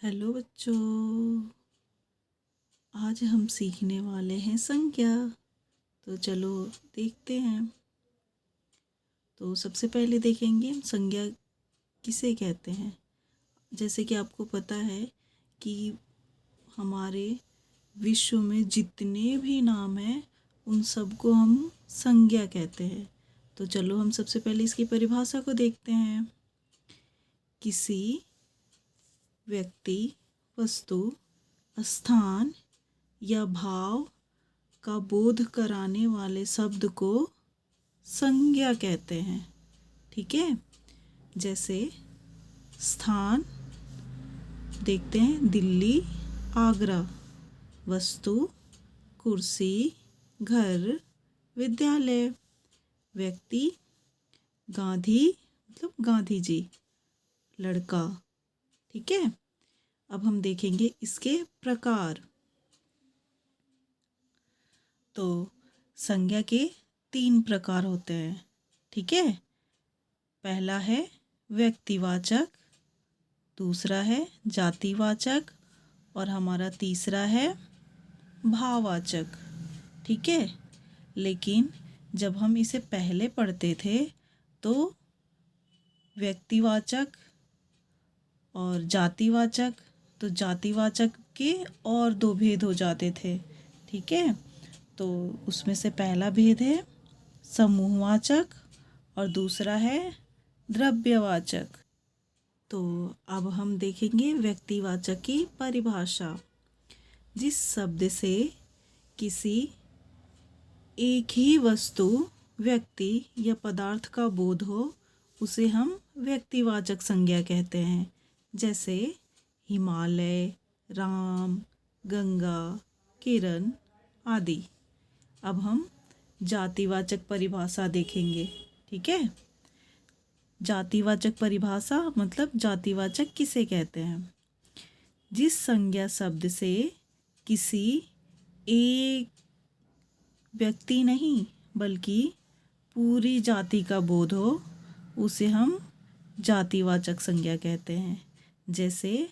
Hello बच्चों, आज हम सीखने वाले हैं संज्ञा। तो चलो देखते हैं। तो सबसे पहले देखेंगे हम संज्ञा किसे कहते हैं। जैसे कि आपको पता है कि हमारे विश्व में जितने भी नाम हैं उन सबको हम संज्ञा कहते हैं। तो चलो हम सबसे पहले इसकी परिभाषा को देखते हैं। किसी व्यक्ति, वस्तु, स्थान या भाव का बोध कराने वाले शब्द को संज्ञा कहते हैं। ठीक है। जैसे स्थान देखते हैं, दिल्ली, आगरा। वस्तु, कुर्सी, घर, विद्यालय। व्यक्ति, गांधी मतलब गांधी जी, लड़का। ठीक है। अब हम देखेंगे इसके प्रकार। तो संज्ञा के 3 प्रकार होते हैं। ठीक है। पहला है व्यक्तिवाचक, दूसरा है जातिवाचक और हमारा तीसरा है भाववाचक। ठीक है। लेकिन जब हम इसे पहले पढ़ते थे तो व्यक्तिवाचक और जातिवाचक, तो जातिवाचक के और 2 भेद हो जाते थे। ठीक है। तो उसमें से पहला भेद है समूहवाचक और दूसरा है द्रव्यवाचक। तो अब हम देखेंगे व्यक्तिवाचक की परिभाषा। जिस शब्द से किसी एक ही वस्तु, व्यक्ति या पदार्थ का बोध हो उसे हम व्यक्तिवाचक संज्ञा कहते हैं। जैसे हिमालय, राम, गंगा, किरण आदि। अब हम जातिवाचक परिभाषा देखेंगे। ठीक है। जातिवाचक परिभाषा मतलब जातिवाचक किसे कहते हैं। जिस संज्ञा शब्द से किसी एक व्यक्ति नहीं बल्कि पूरी जाति का बोध हो उसे हम जातिवाचक संज्ञा कहते हैं। जैसे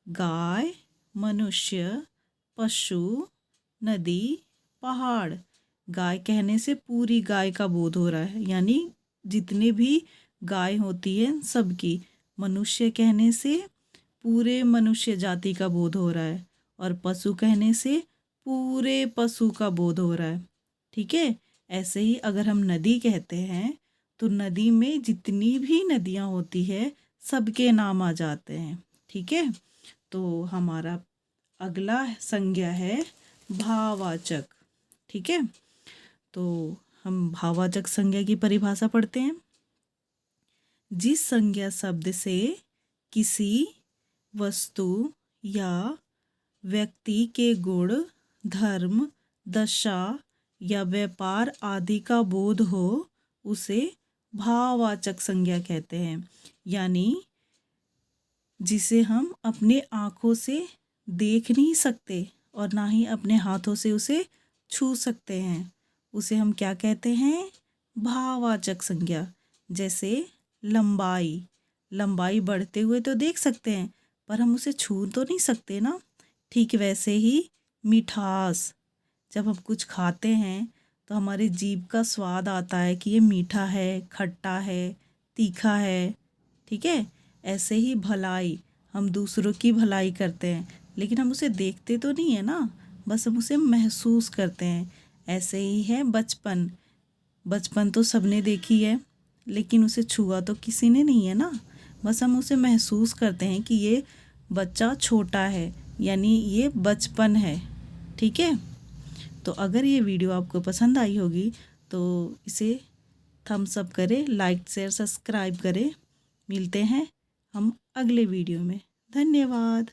गाय, मनुष्य, पशु, नदी, पहाड़। गाय कहने से पूरी गाय का बोध हो रहा है, यानी जितने भी गाय होती है सबकी। मनुष्य कहने से पूरे मनुष्य जाति का बोध हो रहा है और पशु कहने से पूरे पशु का बोध हो रहा है। ठीक है। ऐसे ही अगर हम नदी कहते हैं तो नदी में जितनी भी नदियाँ होती है सबके नाम आ जाते हैं। ठीक है। तो हमारा अगला संज्ञा है भाववाचक। ठीक है। तो हम भाववाचक संज्ञा की परिभाषा पढ़ते हैं। जिस संज्ञा शब्द से किसी वस्तु या व्यक्ति के गुण, धर्म, दशा या व्यापार आदि का बोध हो उसे भाववाचक संज्ञा कहते हैं। यानी जिसे हम अपने आँखों से देख नहीं सकते और ना ही अपने हाथों से उसे छू सकते हैं, उसे हम क्या कहते हैं, भाववाचक संज्ञा। जैसे लंबाई, लंबाई बढ़ते हुए तो देख सकते हैं पर हम उसे छू तो नहीं सकते ना। ठीक वैसे ही मिठास, जब हम कुछ खाते हैं तो हमारी जीभ का स्वाद आता है कि ये मीठा है, खट्टा है, तीखा है। ठीक है। ऐसे ही भलाई, हम दूसरों की भलाई करते हैं लेकिन हम उसे देखते तो नहीं है ना, बस हम उसे महसूस करते हैं। ऐसे ही है बचपन, बचपन तो सबने देखी है लेकिन उसे छुआ तो किसी ने नहीं है ना, बस हम उसे महसूस करते हैं कि ये बच्चा छोटा है, यानी ये बचपन है। ठीक है। तो अगर ये वीडियो आपको पसंद आई होगी तो इसे थम्स अप करें, लाइक शेयर सब्सक्राइब करें। मिलते हैं हम अगले वीडियो में। धन्यवाद।